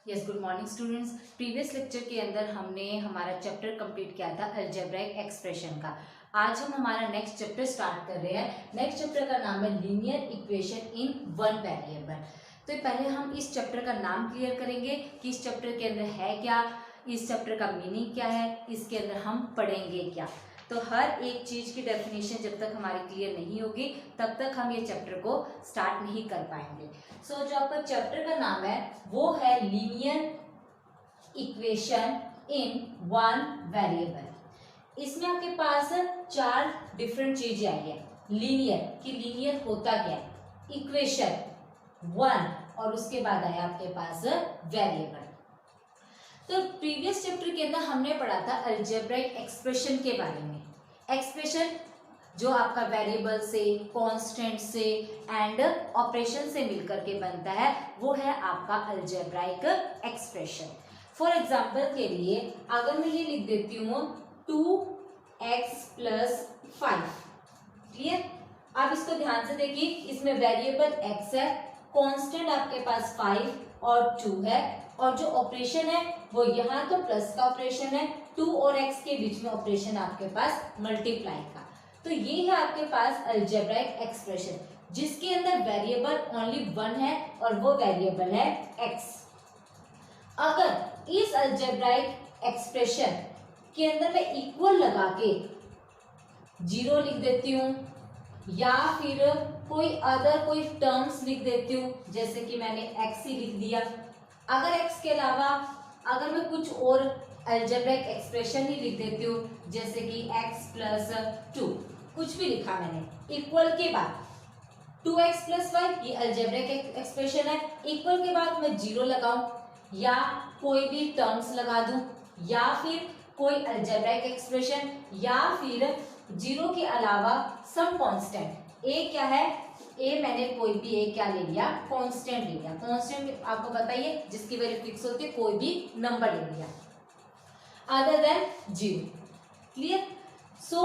Yes, good morning students. Previous lecture के अंदर हमने हमारा चैप्टर कंप्लीट किया था अलजेब्राइक एक्सप्रेशन का। आज हम हमारा नेक्स्ट चैप्टर स्टार्ट कर रहे हैं। नेक्स्ट चैप्टर का नाम है linear equation in one variable. तो पहले हम इस चैप्टर का नाम क्लियर करेंगे कि इस चैप्टर के अंदर है क्या, इस चैप्टर का मीनिंग क्या है, इसके अंदर हम पढ़ेंगे क्या। तो हर एक चीज़ की डेफिनेशन जब तक हमारी क्लियर नहीं होगी तब तक हम ये चैप्टर को स्टार्ट नहीं कर पाएंगे। सो जो आपका चैप्टर का नाम है वो है linear equation in one variable. इसमें आपके पास चार डिफरेंट चीजें आई है। लीनियर कि लीनियर होता क्या है, इक्वेशन वन, और उसके बाद आया आपके पास वेरिएबल। तो प्रीवियस चैप्टर के अंदर हमने पढ़ा था अलजेब्राइक एक्सप्रेशन के बारे में। एक्सप्रेशन जो आपका वेरिएबल से, कांस्टेंट से एंड ऑपरेशन से मिलकर के बनता है वो है आपका अलजेब्राइक एक्सप्रेशन। फॉर एग्जांपल के लिए अगर मैं ये लिख देती हूँ 2x + 5, क्लियर। आप इसको ध्यान से देखिए, इसमें वेरिएबल x है, कांस्टेंट आपके पास 5 और 2 है, और जो ऑपरेशन है वो यहाँ तो प्लस का ऑपरेशन है, 2 और x के बीच में ऑपरेशन आपके पास मल्टीप्लाई का। तो ये है आपके पास अलजेब्राइक एक्सप्रेशन जिसके अंदर वेरिएबल ओनली वन है और वो वेरिएबल है x। अगर इस अलजेब्राइक एक्सप्रेशन के अंदर मैं इक्वल लगा के 0 लिख देती हूँ या फिर कोई टर्म्स लिख देती हूँ, जैसे कि मैंने x ही लिख दिया। अगर x के अलावा अगर मैं कुछ और अलजेब्राइक एक्सप्रेशन ही लिख देती हूँ, जैसे कि x + 2, कुछ भी लिखा मैंने, इक्वल के बाद 2x + 5 ये अलजेब्राइक एक्सप्रेशन है। इक्वल के बाद मैं 0 लगाऊं या कोई भी टर्म्स लगा दूं या फिर कोई अलजेब्राइक एक्सप्रेशन या फिर 0 के अलावा सम कांस्टेंट। ए क्या है, ए मैंने कोई भी ए क्या ले लिया, कांस्टेंट ले लिया। कांस्टेंट आपको बताइए जिसकी वैल्यू फिक्स होती है, कोई भी नंबर ले लिया अदर देन 0, क्लियर। सो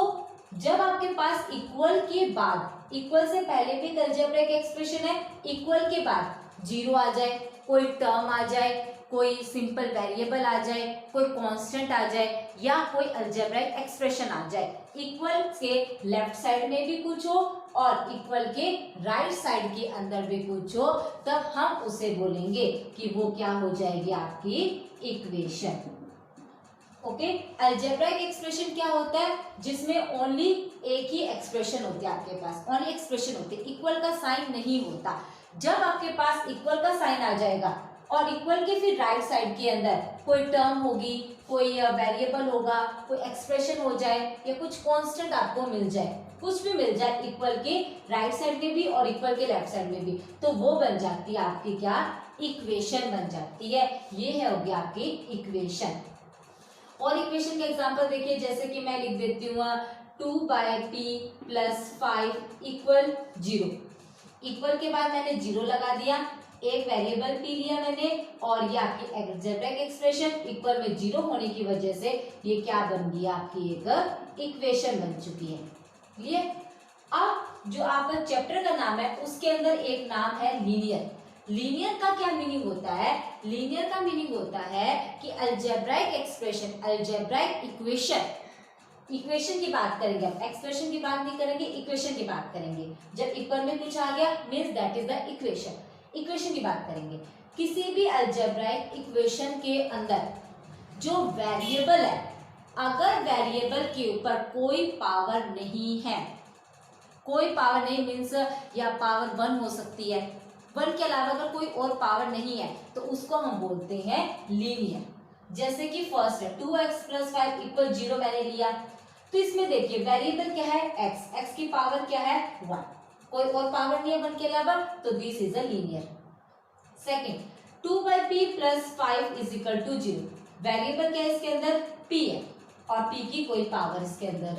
जब आपके पास इक्वल के बाद, इक्वल से पहले भी अलजेब्राइक एक्सप्रेशन है, इक्वल के बाद 0 आ जाए, कोई टर्म आ जाए, कोई सिंपल वेरिएबल आ जाए, कोई कांस्टेंट आ जाए या कोई अलजेब्राइक एक्सप्रेशन आ जाए, इक्वल के लेफ्ट साइड में भी कुछ हो और इक्वल के राइट साइड के अंदर भी कुछ हो, तब हम उसे बोलेंगे कि वो क्या हो जाएगी, आपकी इक्वेशन। ओके, अलजेब्राइक एक्सप्रेशन क्या होता है, जिसमें ओनली एक ही एक्सप्रेशन होती है, आपके पास ओनली एक्सप्रेशन होती है, इक्वल का साइन नहीं होता। जब आपके पास इक्वल का साइन आ जाएगा और इक्वल के फिर राइट साइड के अंदर कोई टर्म होगी, कोई वेरिएबल होगा, कोई एक्सप्रेशन हो जाए या कुछ कांस्टेंट आपको मिल जाए, कुछ भी मिल जाए इक्वल के राइट साइड में भी और इक्वल के लेफ्ट साइड में भी, तो वो बन जाती है आपकी क्या, इक्वेशन बन जाती है। ये है हो गया आपकी इक्वेशन। और इक्वेशन के एग्जांपल देखिए, जैसे कि मैं लिख देती हूँ 2/p + 5 = 0। इक्वल के बाद मैंने 0 लगा दिया, एक वेरिएबल p लिया मैंने, और ये आपकी अलजेब्राइक एक्सप्रेशन इक्वल में 0 होने की वजह से ये क्या बन गई, आपकी एक इक्वेशन बन चुकी है, क्लियर। अब जो आपका चैप्टर का नाम है उसके अंदर एक नाम है लीनियर। लीनियर का क्या मीनिंग होता है, लीनियर का मीनिंग होता है कि algebraic expression, algebraic equation, equation की बात करेंगे, अब एक्सप्रेशन की बात नहीं करेंगे, इक्वेशन की बात करेंगे। जब इक्वल में कुछ आ गया means that is the equation, equation की बात करेंगे। किसी भी अलजेब्राइक इक्वेशन के अंदर जो वेरिएबल है, अगर वेरिएबल के ऊपर कोई पावर नहीं है, कोई पावर नहीं मीन्स या पावर 1 हो सकती है, 1 के अलावा अगर कोई और पावर नहीं है तो उसको हम बोलते हैं लीनियर। जैसे कि फर्स्ट है 2x + 5 = 0 मैंने लिया, तो इसमें देखिए वेरिएबल क्या है, x, x की पावर क्या है 1, कोई और पावर नहीं है 1 के अलावा, तो this is a linear. Second 2/p + 5 = 0, variable क्या है इसके अंदर, p है, और p की कोई पावर इसके अंदर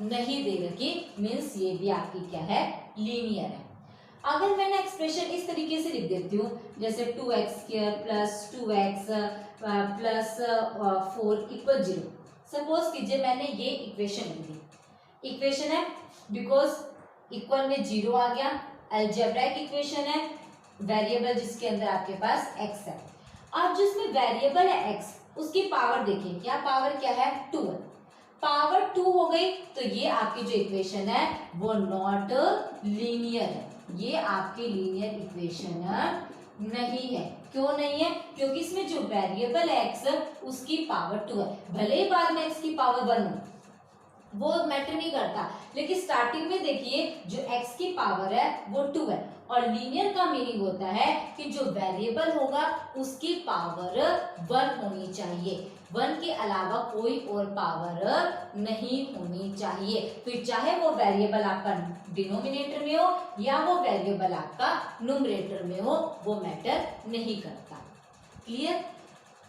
नहीं दे रखी, मीन्स ये भी आपकी क्या है, लीनियर है। अगर मैंने एक्सप्रेशन इस तरीके से लिख देती हूँ, जैसे 2x² + 2x + 4 = 0, सपोज कीजिए मैंने ये इक्वेशन लिख दी, इक्वेशन है बिकॉज इक्वल में 0 आ गया, अलजेब्राइक इक्वेशन है, वेरिएबल जिसके अंदर आपके पास x है। अब जो इसमें वेरिएबल है x, उसकी पावर देखिए, क्या पावर क्या है 2 है, पावर 2 हो गई, तो ये आपकी जो इक्वेशन है वो नॉट लीनियर है, ये आपकी लीनियर इक्वेशन नहीं है। क्यों नहीं है? क्योंकि इसमें जो वेरिएबल है x उसकी पावर 2 है, भले ही बाद में x की पावर 1 हो, वो मैटर नहीं करता, लेकिन स्टार्टिंग में देखिए जो x की पावर है वो 2 है, और लीनियर का मीनिंग होता है कि जो वेरिएबल होगा उसकी पावर 1 होनी चाहिए, 1 के अलावा कोई और पावर नहीं होनी चाहिए, फिर चाहे वो वेरिएबल आपका डिनोमिनेटर में हो या वो वेरिएबल आपका न्यूमरेटर में हो, वो मैटर नहीं करता। क्लियर?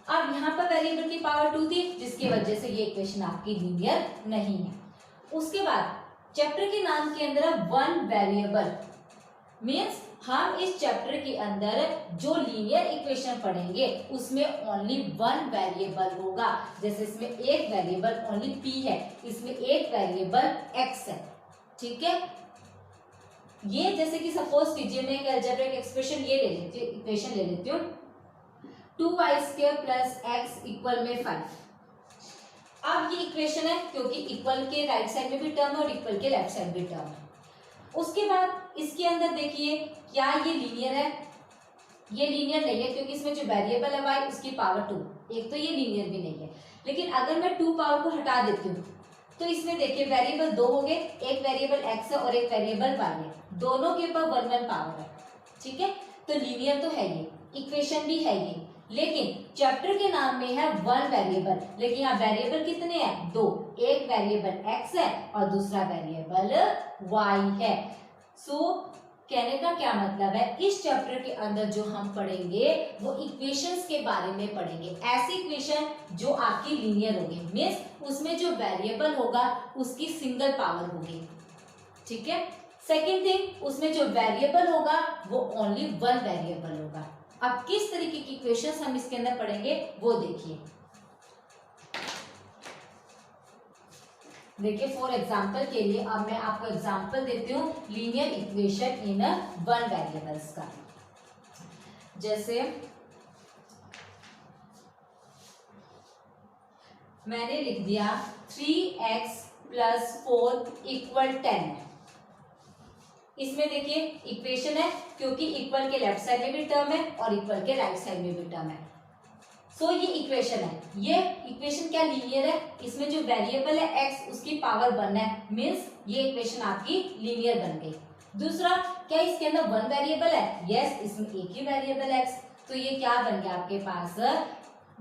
अब यहाँ पर वेरिएबल की पावर 2 थी, जिसकी वजह से ये इक्वेशन आपकी लीनियर नहीं है। उसके बाद चैप्टर के नाम के अंदर वन वेरिएबल मीन्स हम इस चैप्टर के अंदर जो लीनियर इक्वेशन पढ़ेंगे उसमें ओनली वन वेरिएबल होगा। जैसे इसमें एक वेरिएबल ओनली p है, इसमें एक वेरिएबल x है। ठीक है, ये जैसे कि सपोज कीजिए मैं एक अलजेब्रिक एक्सप्रेशन ये ले लेती हूँ, इक्वेशन ले लेती हूँ 2y² प्लस x इक्वल में 5। अब ये इक्वेशन है क्योंकि इक्वल के राइट साइड में भी टर्म है और इक्वल के लेफ्ट साइड भी टर्म है। उसके बाद इसके अंदर देखिए क्या ये लीनियर है? ये लीनियर नहीं है क्योंकि इसमें जो वेरिएबल है y उसकी पावर 2, एक तो ये लीनियर भी नहीं है। लेकिन अगर मैं 2 पावर को हटा देती हूँ तो इसमें देखिए वेरिएबल 2 हो गए, एक वेरिएबल x है और एक वेरिएबल y है, दोनों के ऊपर 1 पावर है। ठीक है, तो लीनियर तो है ये, इक्वेशन भी है ये, लेकिन चैप्टर के नाम में है वन वेरिएबल, लेकिन यहाँ वेरिएबल कितने हैं? 2, एक वेरिएबल x है और दूसरा वेरिएबल y है। सो कहने का क्या मतलब है, इस चैप्टर के अंदर जो हम पढ़ेंगे वो इक्वेशंस के बारे में पढ़ेंगे, ऐसी इक्वेशन जो आपकी लीनियर होगी, मींस उसमें जो वेरिएबल होगा उसकी सिंगल पावर होगी। ठीक है, सेकेंड थिंग, उसमें जो वेरिएबल होगा वो ओनली वन वेरिएबल होगा। अब किस तरीके की इक्वेशंस हम इसके अंदर पढ़ेंगे वो देखिए। देखिए फॉर एग्जांपल के लिए अब मैं आपको एग्जांपल देती हूँ linear equation in one variables का। जैसे मैंने लिख दिया 3x प्लस 4 इक्वल 10। इसमें देखिए इक्वेशन है क्योंकि इक्वल के लेफ्ट साइड में भी टर्म है और इक्वल के राइट साइड में भी टर्म है। सो ये इक्वेशन है, ये इक्वेशन क्या लीनियर है, इसमें जो वेरिएबल है x उसकी पावर 1 है, मींस ये इक्वेशन आपकी लीनियर बन गई। दूसरा, क्या इसके अंदर वन वेरिएबल है? यस, इसमें एक ही वेरिएबल x, तो ये क्या बन गया आपके पास,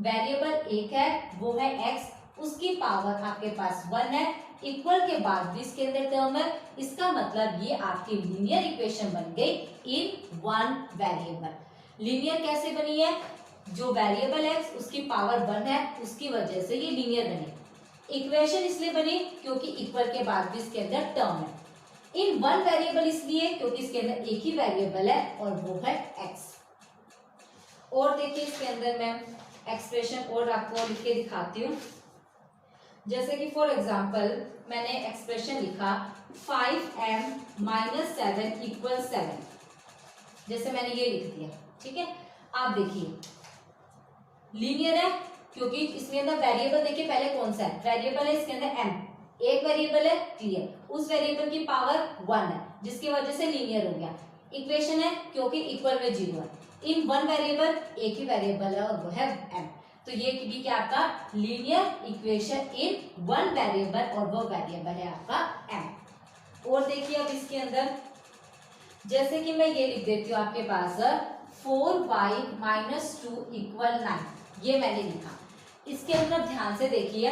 वेरिएबल एक है वो है x, उसकी पावर आपके पास 1 है, इक्वल के बाद भी इसके अंदर टर्म है, इसका मतलब ये आपकी लीनियर इक्वेशन बन गई इन वन वेरिएबल। लीनियर कैसे बनी है? जो वेरिएबल है उसकी पावर 1 है, उसकी वजह से ये लीनियर बनी। इक्वेशन इसलिए बनी क्योंकि इक्वल के बाद भी इसके अंदर टर्म है। इन वन वेरिएबल इसलिए क्योंकि इसके अंदर एक ही वेरिएबल है और वो है x। और देखिए इसके अंदर मैं एक्सप्रेशन और आपको लिख के दिखाती हूँ। जैसे कि फॉर एग्जाम्पल मैंने एक्सप्रेशन लिखा 5m - 7 इक्वल 7, जैसे मैंने ये लिख दिया। ठीक है, आप देखिए लीनियर है क्योंकि इसमें अंदर वेरिएबल देखिए पहले कौन सा है, वेरिएबल है इसके अंदर m, एक वेरिएबल है क्लियर, उस वेरिएबल की पावर 1 है जिसकी वजह से लीनियर हो गया। इक्वेशन है क्योंकि इक्वल में 0 है, इन वन वेरिएबल एक ही वेरिएबल है और वो है m, तो ये भी क्या आपका linear equation in one variable और वो वेरिएबल है आपका m। और देखिए अब इसके अंदर जैसे कि मैं ये लिख देती हूँ आपके पास 4y - 2 इक्वल 9, ये मैंने लिखा। इसके अंदर ध्यान से देखिए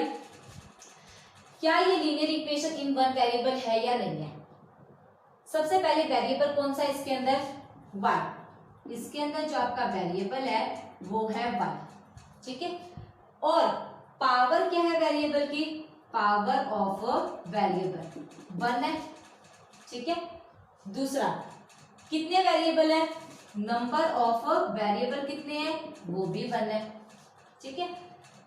क्या ये linear equation in one variable है या नहीं है। सबसे पहले वेरिएबल कौन सा इसके अंदर, y, इसके अंदर जो आपका वेरिएबल है वो है y। ठीक है, और पावर क्या है वेरिएबल की, पावर ऑफ वेरिएबल 1 है। ठीक है, दूसरा कितने वेरिएबल है, नंबर ऑफ वेरिएबल कितने हैं, वो भी 1 है। ठीक है,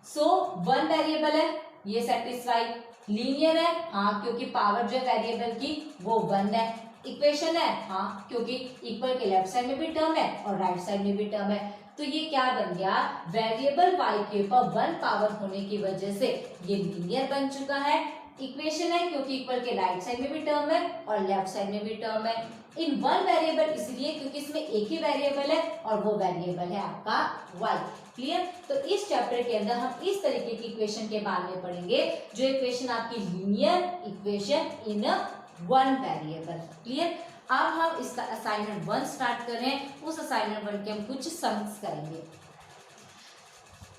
सो वन वेरिएबल है, ये सेटिस्फाई, लीनियर है हाँ क्योंकि पावर जो वेरिएबल की वो 1 है, इक्वेशन है, हाँ, क्योंकि इक्वल के लेफ्ट साइड में भी टर्म है और राइट साइड में भी टर्म है, तो ये क्या बन गया, वेरिएबल y के ऊपर 1 पावर होने की वजह से ये लीनियर बन चुका है। इक्वेशन है क्योंकि इक्वल के राइट साइड में भी टर्म है और लेफ्ट साइड में भी टर्म है। इन वन वेरिएबल इसलिए क्योंकि इसमें एक ही वेरिएबल है और वो वेरिएबल है आपका y। क्लियर? तो इस चैप्टर के अंदर हम इस तरीके की इक्वेशन के बारे में पढ़ेंगे, जो इक्वेशन आपकी linear equation in one variable. Clear? अब हम इसका असाइनमेंट 1 स्टार्ट कर रहे हैं। उस असाइनमेंट 1 के हम कुछ सम्स करेंगे।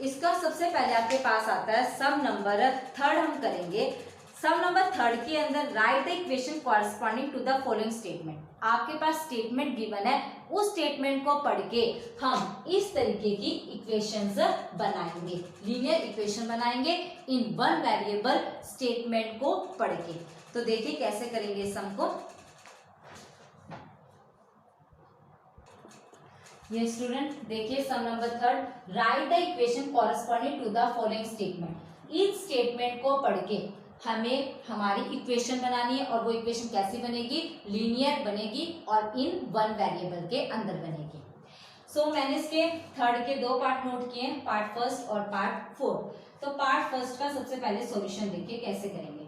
इसका सबसे पहले आपके पास आता है सम नंबर 3 हम करेंगे। सम नंबर 3 के अंदर write the equation corresponding to the following statement. आपके पास स्टेटमेंट गिवन है, उस स्टेटमेंट को पढ़ के हम इस तरीके की इक्वेशंस बनाएंगे, लीनियर इक्वेशन बनाएंगे इन वन वेरिएबल स्टेटमेंट को पढ़ के। तो देखिए कैसे करेंगे सम को। ये स्टूडेंट देखिए sum number 3, write the equation corresponding to the following statement. इस स्टेटमेंट को पढ़ के हमें हमारी इक्वेशन बनानी है और वो इक्वेशन कैसी बनेगी, लीनियर बनेगी और इन वन वेरिएबल के अंदर बनेगी। सो मैंने इसके 3 के 2 पार्ट नोट किए, पार्ट फर्स्ट और पार्ट 4। तो पार्ट फर्स्ट का सबसे पहले सॉल्यूशन देखिए कैसे करेंगे।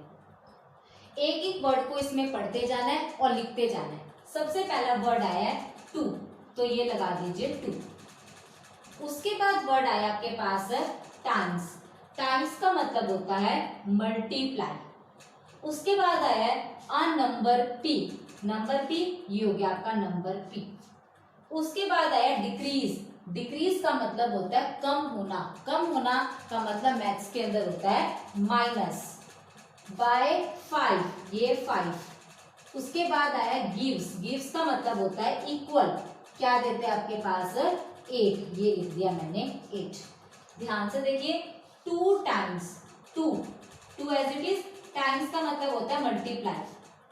एक एक वर्ड को इसमें पढ़ते जाना है और लिखते जाना है। सबसे पहला वर्ड आया है टू, तो ये लगा दीजिए 2। उसके बाद वर्ड आया आपके पास टाइम्स। टाइम्स का मतलब होता है मल्टीप्लाई। उसके बाद आया है a number P. Number P ये हो गया आपका नंबर पी। उसके बाद आया डिक्रीज। डिक्रीज का मतलब होता है कम होना। कम होना का मतलब मैथ्स के अंदर होता है माइनस बाय 5, ये 5। उसके बाद आया गिव्स। गिव्स का मतलब होता है इक्वल। क्या देते हैं आपके पास 8, ये लिख दिया मैंने 8। ध्यान से देखिए 2 times 2 as it is. Times का मतलब होता है मल्टीप्लाई।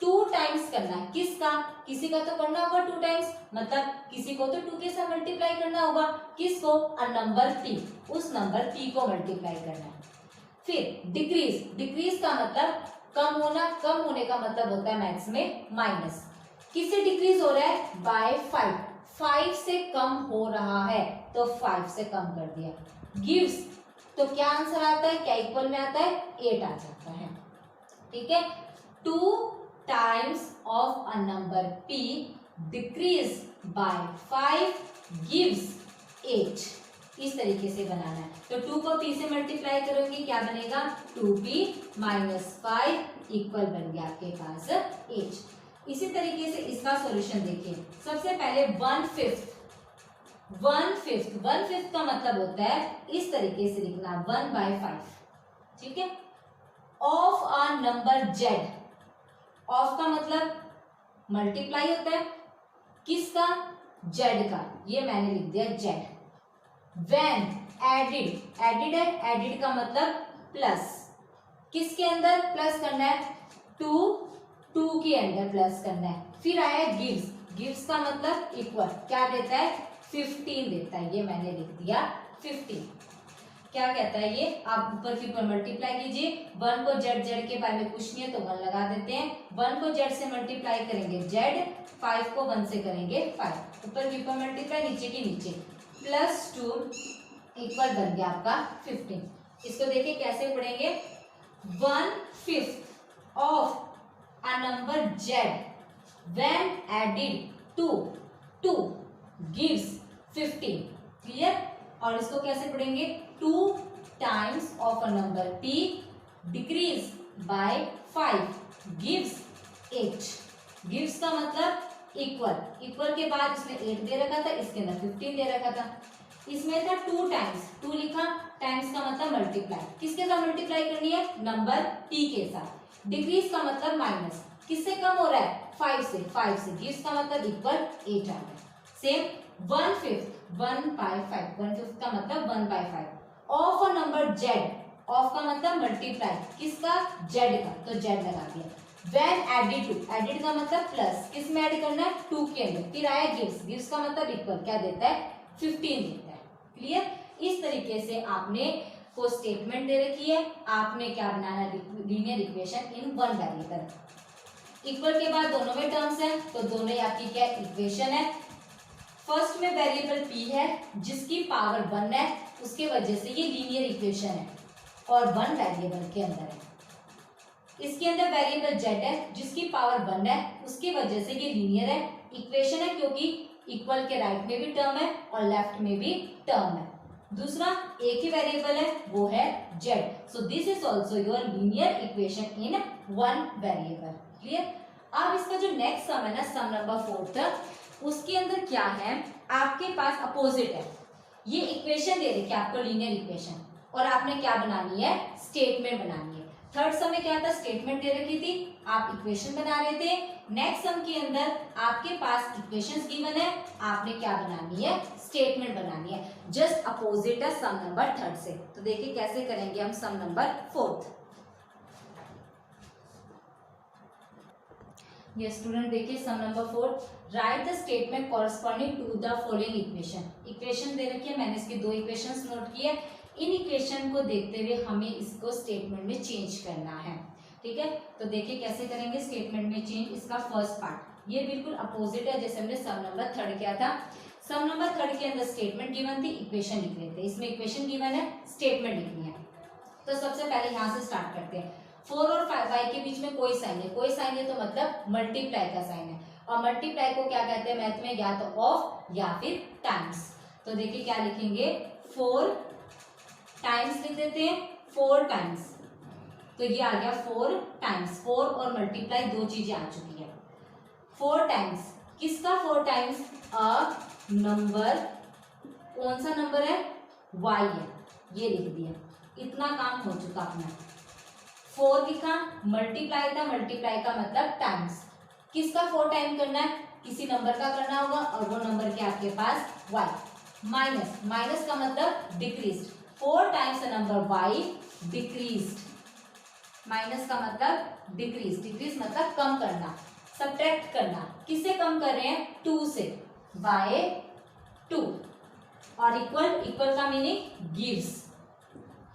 2 टाइम्स करना है किसका, किसी का तो करना होगा 2 टाइम्स, मतलब किसी को तो 2 के साथ मल्टीप्लाई करना होगा। किसको, अ नंबर p, उस नंबर p को मल्टीप्लाई करना है। फिर डिक्रीज। डिक्रीज का मतलब कम होना। कम होने का मतलब होता है मैथ्स में माइनस। किससे डिक्रीज हो रहा है, बाय 5। 5 से कम हो रहा है तो 5 से कम कर दिया। गिव्स तो क्या आंसर आता है, क्या इक्वल में आता है, 8 आ जाता है। ठीक है, 2 times of a number p decrease by 5 gives 8। इस तरीके से बनाना है। तो 2 को p से मल्टीप्लाई करोगे क्या बनेगा, 2p माइनस 5 इक्वल बन गया आपके पास 8। इसी तरीके से इसका सॉल्यूशन देखिए। सबसे पहले 1/5। 1/5 का मतलब होता है इस तरीके से लिखना 1/5। ठीक है, of a number z। Of का मतलब मल्टीप्लाई होता है किसका, z का, ये मैंने लिख दिया z। व्हेन एडिड, एडिड है, एडिड का मतलब प्लस। किसके अंदर प्लस करना है, 2 के अंदर प्लस करना है। फिर आया गिव्स। गिव्स का मतलब इक्वल। क्या देता है, 15 देता है, ये मैंने लिख दिया 15। क्या कहता है ये, आप ऊपर के ऊपर मल्टीप्लाई कीजिए। 1 को z के बारे में कुछ नहीं है तो 1 लगा देते हैं। 1 को z से मल्टीप्लाई करेंगे z, 5 को 1 से करेंगे 5। ऊपर के ऊपर मल्टीप्लाई, नीचे के नीचे, +2 इक्वल बन गया आपका 15। इसको देखिए कैसे पढ़ेंगे, 1/5 of a number z when added to 2 gives 15। Clear? और इसको कैसे पढ़ेंगे, 2 times of a number p decrease by 5 gives 8। Gives का मतलब इक्वल। इक्वल के बाद इसमें 8 दे रखा था, इसके अंदर 15 दे रखा था। इसमें था 2 टाइम्स, 2 लिखा, टाइम्स का मतलब मल्टीप्लाई। किसके साथ मल्टीप्लाई करनी है, नंबर p के साथ। डिक्रीज का मतलब माइनस, किससे कम हो रहा है, 5 से। 5 से गिव्स का मतलब इक्वल 8 आ गया। सेम 1/5, 1/5, 1/5 का मतलब 1/5 of a number z। Of का मतलब मल्टीप्लाई, किसका, z का, तो z लगा दिया। व्हेन एडिड टू, एडिड का मतलब प्लस, किस में ऐड करना है, 2 के अंदर। फिर आया गिव्स। गिव्स का मतलब इक्वल, क्या देता है, 15 देता है। क्लियर? इस तरीके से आपने को स्टेटमेंट दे रखी है, आपने क्या बनाना, linear equation in one variable. Equal के बाद दोनों में टर्म्स है तो दोनों ही आपकी क्या इक्वेशन है। फर्स्ट में वेरिएबल p है जिसकी पावर 1 है, उसके वजह से ये लीनियर इक्वेशन है और 1 वेरिएबल के अंदर है। इसके अंदर वेरिएबल z है जिसकी पावर 1 है, उसके वजह से ये लीनियर है इक्वेशन है, क्योंकि इक्वल के राइट में भी टर्म है और लेफ्ट में भी टर्म है। दूसरा एक ही वेरिएबल है वो है z, so this is also your linear equation in 1 variable. Clear. अब इसका जो नेक्स्ट सम है ना, सम नंबर 4, उसके अंदर क्या है, आपके पास अपोजिट है। ये इक्वेशन दे रखी है आपको लीनियर इक्वेशन, और आपने क्या बनानी है, स्टेटमेंट बनानी है। थर्ड सम में क्या था, स्टेटमेंट दे रखी थी, आप इक्वेशन बना रहे थे। नेक्स्ट सम के अंदर आपके पास इक्वेशंस गिवन है, आपने क्या बनानी है, स्टेटमेंट बनानी है। जस्ट अपोजिट है सम नंबर 3 से। तो देखिए कैसे करेंगे हम सम नंबर 4। ये स्टूडेंट देखिए sum number 4, write the statement corresponding to the following equation. Equation दे रखी है, मैंने इसके 2 इक्वेशंस नोट किए। इन इक्वेशन को देखते हुए हमें इसको स्टेटमेंट में चेंज करना है। ठीक है, तो देखिए कैसे करेंगे स्टेटमेंट में चेंज। इसका फर्स्ट पार्ट ये बिल्कुल अपोजिट है जैसे हमने सम नंबर 3 किया था। सम नंबर 3 के अंदर स्टेटमेंट गिवन थी, इक्वेशन लिख रहे थे। इसमें इक्वेशन गिवन है, स्टेटमेंट लिखनी है। तो सबसे पहले यहाँ से स्टार्ट करते हैं। 4 और 5 के बीच में कोई साइन है, कोई साइन है तो मतलब मल्टीप्लाई का साइन है, और मल्टीप्लाई को क्या कहते हैं मैथ में, या तो ऑफ या फिर टाइम्स। तो देखिए क्या लिखेंगे, 4 टाइम्स लिख देते हैं, 4 टाइम्स। तो ये आ गया 4 टाइम्स। 4 और मल्टीप्लाई 2 चीजें आ चुकी है। 4 टाइम्स किसका 4 टाइम्स, अ नंबर, कौन सा नंबर है, y है, ये लिख दिया। इतना काम हो चुका अपना। 4 लिखा, मल्टीप्लाई था, मल्टीप्लाई का मतलब टाइम्स। किसका 4 टाइम करना है, किसी नंबर का करना होगा, और वो नंबर क्या आपके पास y। माइनस, माइनस का मतलब decrease. 4 times number y decrease. Minus का मतलब डिक्रीज, डिक्रीज मतलब कम करना, सब्ट्रैक्ट करना। किससे कम कर रहे हैं, 2 से, बाय 2। और इक्वल, इक्वल का मीनिंग गिव्स,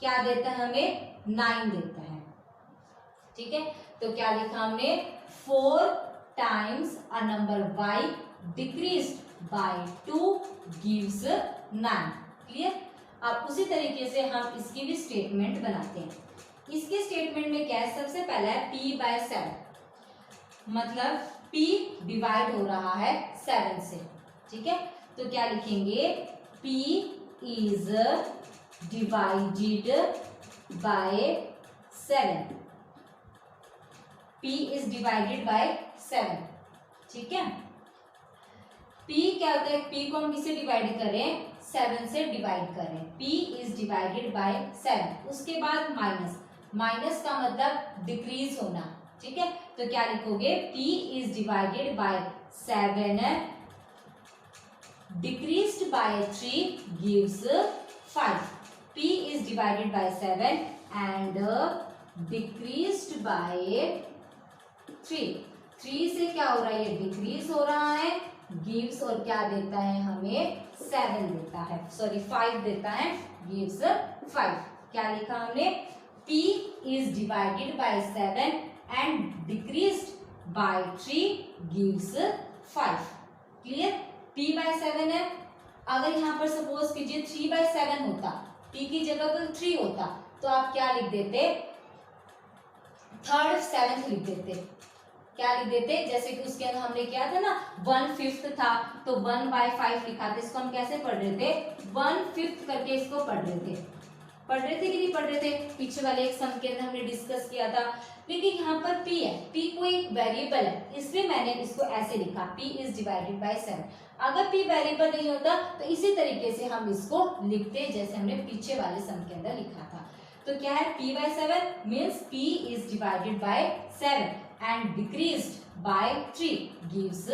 क्या देता है हमें, 9 देता है। ठीक है, तो क्या लिखा हमने, 4 times a number y decreased bye 2 gives 9। Clear. अब उसी तरीके से हम इसकी भी स्टेटमेंट बनाते हैं। इसके स्टेटमेंट में क्या है, सबसे पहला है p/7, मतलब p डिवाइड हो रहा है 7 से। ठीक है, तो क्या लिखेंगे, p is divided by 7। p is divided by 7। ठीक है, p क्या होता है, p को हम किससे डिवाइड करें, 7 से डिवाइड करें। p is divided by 7। उसके बाद माइनस, माइनस का मतलब डिक्रीज होना। ठीक है, तो क्या लिखोगे, p is divided by 7 decreased bye 3 gives 5। p is divided by 7 and decreased bye 3। 3 से क्या हो रहा है, ये डिक्रीज हो रहा है, गिव्स, और क्या देता है हमें, 7 देता है, सॉरी 5 देता है, गिव्स 5। क्या लिखा हमने, p is divided by 7 and decreased bye 3 gives 5। Clear. p/7 है। अगर यहाँ पर सपोज कीजिए 3/7 होता, p की जगह पर 3 होता, तो आप क्या लिख देते, 3rd 7th लिख देते। क्या लिख देते, जैसे कि उसके अंदर हमने किया था ना, 1/5 था तो 1/5 लिखा था। इसको हम कैसे पढ़ रहे थे, 1/5 करके इसको पढ़ रहे थे। पढ़ रहे थे कि नहीं पढ़ रहे थे, पीछे वाले एक सम के अंदर हमने डिस्कस किया था। लेकिन यहाँ पर p है, p कोई एक वेरिएबल है, इसलिए मैंने इसको ऐसे लिखा, p इज डिवाइडेड बाय 7। अगर p वेरिएबल नहीं होता तो इसी तरीके से हम इसको लिखते जैसे हमने पीछे वाले सम के अंदर लिखा था। तो क्या है, p/7 means p is divided by 7 and decreased bye 3 gives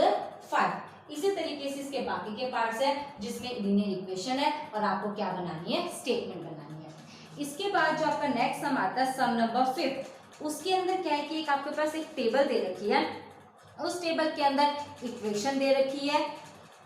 5। इसी तरीके से इसके बाकी के पार्ट्स हैं जिसमें लीनियर इक्वेशन है और आपको क्या बनानी है, स्टेटमेंट बनानी है। इसके बाद जो आपका नेक्स्ट सम आता है, सम नंबर 5, उसके अंदर क्या है कि एक आपके पास एक टेबल दे रखी है, उस टेबल के अंदर इक्वेशन दे रखी है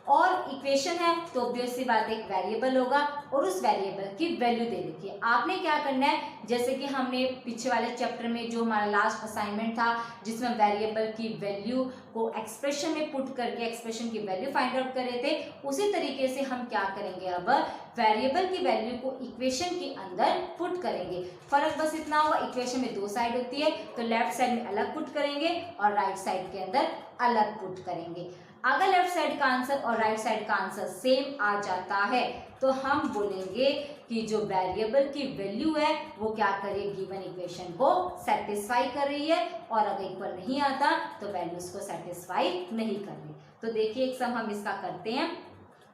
और इक्वेशन है तो ऑब्वियस सी बात एक वेरिएबल होगा और उस वेरिएबल की वैल्यू दे रखी है। आपने क्या करना है, जैसे कि हमने पीछे वाले चैप्टर में जो हमारा लास्ट असाइनमेंट था जिसमें वेरिएबल की वैल्यू को एक्सप्रेशन में पुट करके एक्सप्रेशन की वैल्यू फाइंड आउट कर रहे थे, उसी तरीके से हम क्या करेंगे, अब वेरिएबल की वैल्यू को इक्वेशन के अंदर पुट करेंगे। फर्क बस इतना होगा, इक्वेशन में दो साइड होती है तो लेफ्ट साइड में अलग पुट करेंगे और राइट साइड के अंदर अलग पुट करेंगे। अगर लेफ्ट साइड का आंसर और राइट साइड का आंसर सेम आ जाता है तो हम बोलेंगे कि जो वेरिएबल की वैल्यू है वो क्या करे, गिवन इक्वेशन को सेटिस्फाई कर रही है, और अगर इक्वल नहीं आता तो वैल्यूज को सेटिस्फाई नहीं कर रही। तो देखिए एक सम हम इसका करते हैं,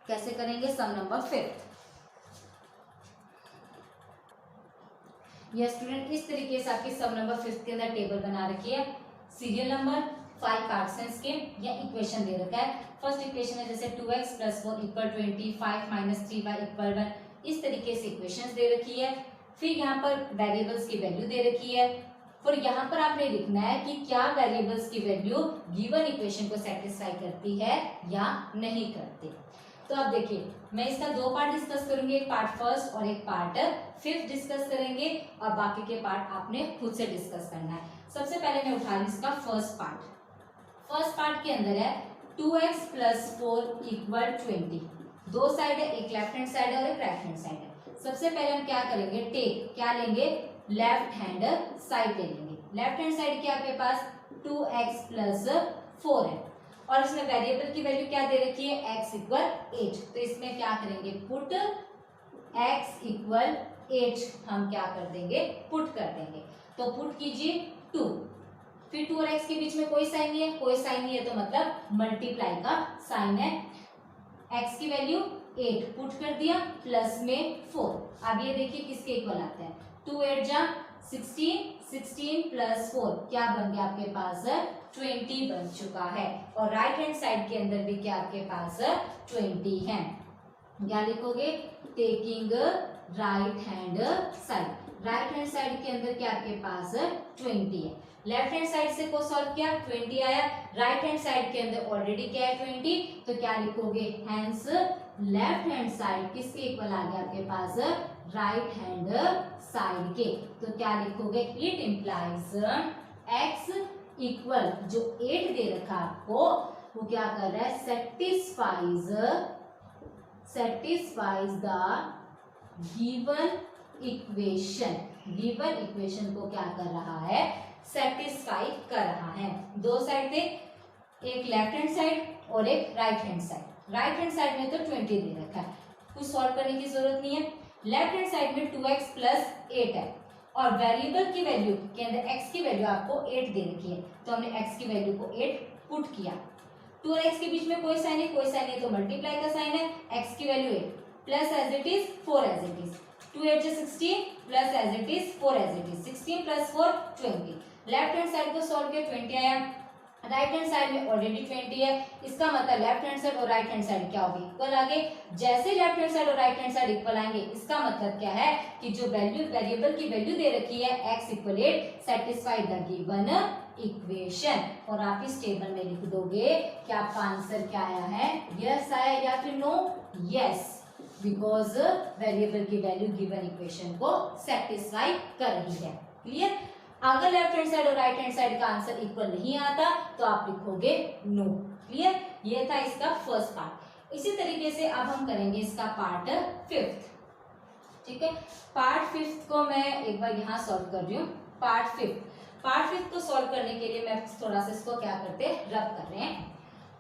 कैसे करेंगे, सम नंबर 5। यह स्टूडेंट इस तरीके से आपकी सम नंबर 5 के अंदर टेबल बना रखी है। सीरियल नंबर 5 कार्ड्स के या इक्वेशन दे रखा है। फर्स्ट इक्वेशन है जैसे 2x + 4 = 20, 5 - 3y = 1, इस तरीके से इक्वेशंस दे रखी है। फिर यहाँ पर वेरिएबल्स की वैल्यू दे रखी है। फिर यहाँ पर आपने लिखना है कि क्या वेरिएबल्स की वैल्यू गिवन इक्वेशन को सेटिस्फाई करती है या नहीं करती। तो अब देखिए मैं इसका दो पार्ट डिस्कस करूंगी, एक पार्ट फर्स्ट और एक पार्ट 5 डिस्कस करेंगे, और बाकी के पार्ट आपने खुद से डिस्कस करना है। सबसे पहले मैं उठा रही इसका फर्स्ट पार्ट। फर्स्ट पार्ट के अंदर है 2x + 4 = 20, दो साइड है, एक लेफ्ट हैंड साइड है और एक राइट हैंड साइड है। सबसे पहले हम क्या करेंगे, क्या लेंगे, लेफ्ट हैंड साइड ले लेंगे। लेफ्ट हैंड साइड क्या आपके पास 2x + 4 है, और इसमें वेरिएबल की वैल्यू क्या दे रखी है, x = 8। तो इसमें क्या करेंगे, पुट x = 8 हम क्या कर देंगे, पुट कर देंगे। तो पुट कीजिए 2, फिर 2 और x के बीच में कोई साइन नहीं है, कोई साइन नहीं है तो मतलब मल्टीप्लाई का साइन है। x की वैल्यू 8 पुट कर दिया, प्लस में 4। अब ये देखिए किसके इक्वल आता है, 2 8 जा 16, 16 + 4 क्या बन गया आपके पास, 20 बन चुका है। और राइट हैंड साइड के अंदर भी क्या आपके पास 20 है। क्या लिखोगे, taking right hand side. Right hand side के अंदर क्या आपके पास 20 है। लेफ्ट हैंड साइड से को सॉल्व किया 20 आया, राइट हैंड साइड के अंदर ऑलरेडी क्या है 20, तो क्या लिखोगे, हेंस लेफ्ट हैंड साइड किसके इक्वल आ गया आपके पास, राइट हैंड साइड के। तो क्या लिखोगे, इट इंप्लाइज x इक्वल जो 8 दे रखा आपको वो क्या कर रहा है, satisfies the given equation. Given equation को क्या कर रहा है, सेटिस्फाई कर रहा है। दो साइड थे, एक लेफ्ट हैंड साइड और एक right hand side. Right hand side में तो 20 दे रखा है, कुछ सॉल्व करने की जरूरत नहीं है। लेफ्ट हैंड साइड में 2x + 8 है, और वेरिएबल की वैल्यू के अंदर x की वैल्यू आपको 8 दे रखी है, तो हमने x की वैल्यू को 8 पुट किया। 2 और x के बीच में कोई साइन है, कोई साइन नहीं तो मल्टीप्लाई का साइन है। x की value 8 plus as it is 4 as it is, 2 8 16 plus as it is 4 as it is, 16 + 4 20। Left hand side को सॉल्व किया 20 आया, राइट हैंड साइड में ऑलरेडी 20 है, इसका मतलब लेफ्ट हैंड साइड और राइट हैंड साइड क्या होगी, इक्वल आगे। जैसे लेफ्ट हैंड साइड और राइट हैंड साइड इक्वल आएंगे इसका मतलब क्या है कि जो वैल्यू वेरिएबल की वैल्यू दे रखी है x = 8 satisfy the given equation. और आप इस टेबल में लिख दोगे कि आपका आंसर क्या आया है, यस आया या फिर नो, यस, बिकॉज वेरिएबल की वैल्यू गिवन इक्वेशन को सेटिस्फाई कर रही है। क्लियर। अगर लेफ्ट हैंड साइड और राइट हैंड साइड का आंसर इक्वल नहीं आता तो आप लिखोगे नो। क्लियर। ये था इसका फर्स्ट पार्ट। इसी तरीके से अब हम करेंगे इसका पार्ट 5। ठीक है, पार्ट 5 को मैं एक बार यहाँ सॉल्व कर रही हूँ। पार्ट 5 को सॉल्व करने के लिए मैं थोड़ा सा इसको क्या करते हैं, रब कर रहे हैं।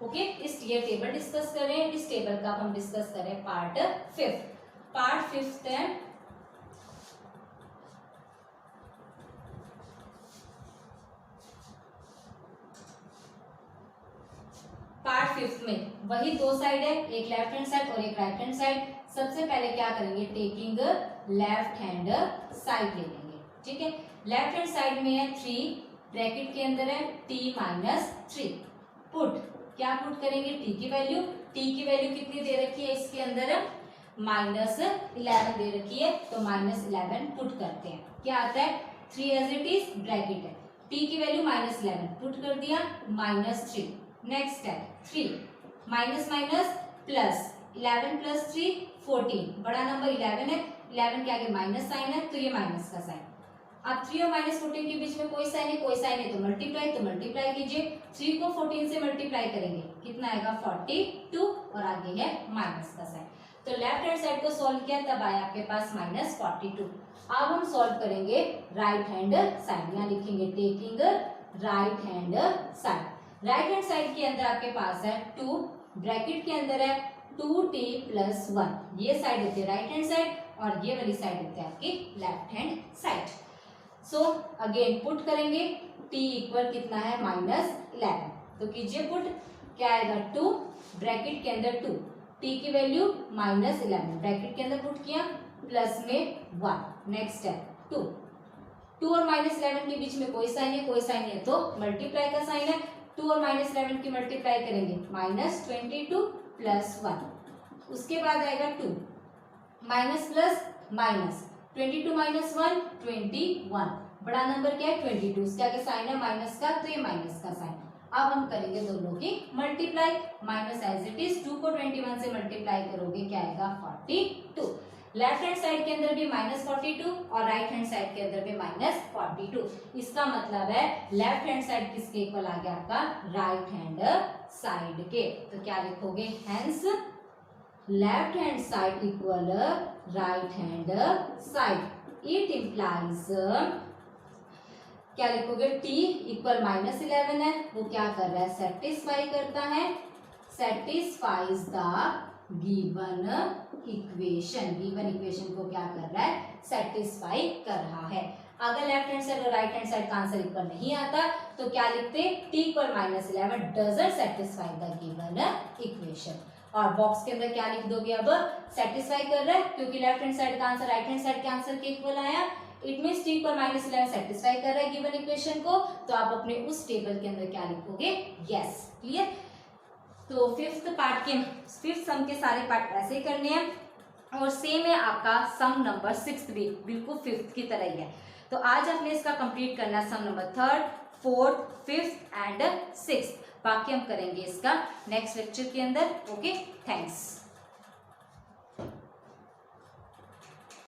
ओके, ये टेबल डिस्कस कर रहे हैं, इस टेबल का हम डिस्कस करें पार्ट 5। पार्ट 5 है पार्ट 5 में वही दो साइड है, एक लेफ्ट हैंड साइड और एक राइट हैंड साइड। सबसे पहले क्या करेंगे, टेकिंग लेफ्ट हैंड साइड ले लेंगे। ठीक है, लेफ्ट हैंड साइड में है 3, ब्रैकेट के अंदर है t - 3, पुट क्या पुट करेंगे, t की वैल्यू कितनी दे रखी है इसके अंदर, -11 दे रखी है, तो -11 पुट करते हैं। क्या आता है, 3 एज इट इज, ब्रैकेट है, t की वैल्यू -11 पुट कर दिया, -3। नेक्स्ट है 3, माइनस माइनस प्लस 11 प्लस 3 14, बड़ा नंबर 11 है, 11 के आगे माइनस साइन है तो ये माइनस का साइन। अब 3 और माइनस 14 के बीच में कोई साइन है तो मल्टीप्लाई कीजिए। 3 को 14 से मल्टीप्लाई करेंगे कितना आएगा 42 और आगे है माइनस का साइन। तो लेफ्ट हैंड साइड को सॉल्व किया तब आया आपके पास -42। अब हम सॉल्व करेंगे राइट हैंड साइड, यहाँ लिखेंगे taking right hand side. Right hand side के अंदर आपके पास है 2, ब्रैकेट के अंदर है 2t + 1, ये साइड होती है राइट हैंड साइड और ये वाली साइड होती है आपकी left hand side. So again put करेंगे, t इक्वल कितना है -11, तो कीजिए पुट, क्या आएगा 2, ब्रैकेट के अंदर 2, t की वैल्यू -11, ब्रैकेट के अंदर पुट किया, प्लस में 1, नेक्स्ट है 2 और -11 के बीच में कोई साइन है तो मल्टीप्लाई का साइन है, 2 और -11 की मल्टीप्लाई करेंगे -22 + 1, उसके बाद आएगा 2, माइनस प्लस माइनस, 22 - 1 21, बड़ा नंबर क्या है 22, उसके आगे साइन है माइनस का तो ये माइनस का साइन। अब हम करेंगे दोनों की multiply, minus as it is, 2 को 21 से मल्टीप्लाई करोगे क्या आएगा 42। लेफ्ट हैंड साइड के अंदर भी -42 और राइट हैंड साइड के अंदर भी -42, इसका मतलब है लेफ्ट हैंड साइड किसके इक्वल आ गया आपका राइट हैंड साइड के। तो क्या लिखोगे, hence left hand side equal right hand side. It implies, क्या लिखोगे, t इक्वल -11 है, वो क्या कर रहा है सेटिस्फाई करता है, satisfies the given equation, given equation को क्या कर रहा है सेटिस्फाई कर रहा है। अगर लेफ्ट हैंड साइड और राइट हैंड साइड का आंसर इक्वल नहीं आता तो क्या लिखते, t equal -11 doesn't satisfy the given equation. और बॉक्स के अंदर क्या लिख दोगे, अब सेटिस्फाई कर रहा है क्योंकि लेफ्ट हैंड साइड का आंसर राइट हैंड साइड के आंसर के इक्वल आया, it means t equal -11 satisfy कर रहा है गिवन इक्वेशन को, तो आप अपने उस टेबल के अंदर क्या लिखोगे, यस। क्लियर। तो फिफ्थ सम के सारे पार्ट ऐसे ही करने हैं और सेम है आपका सम नंबर 6 भी, बिल्कुल फिफ्थ की तरह ही है। तो आज आपने इसका कंप्लीट करना है सम number 3rd, 4th, 5th and 6th। बाकी हम करेंगे इसका नेक्स्ट लेक्चर के अंदर। Okay, thanks.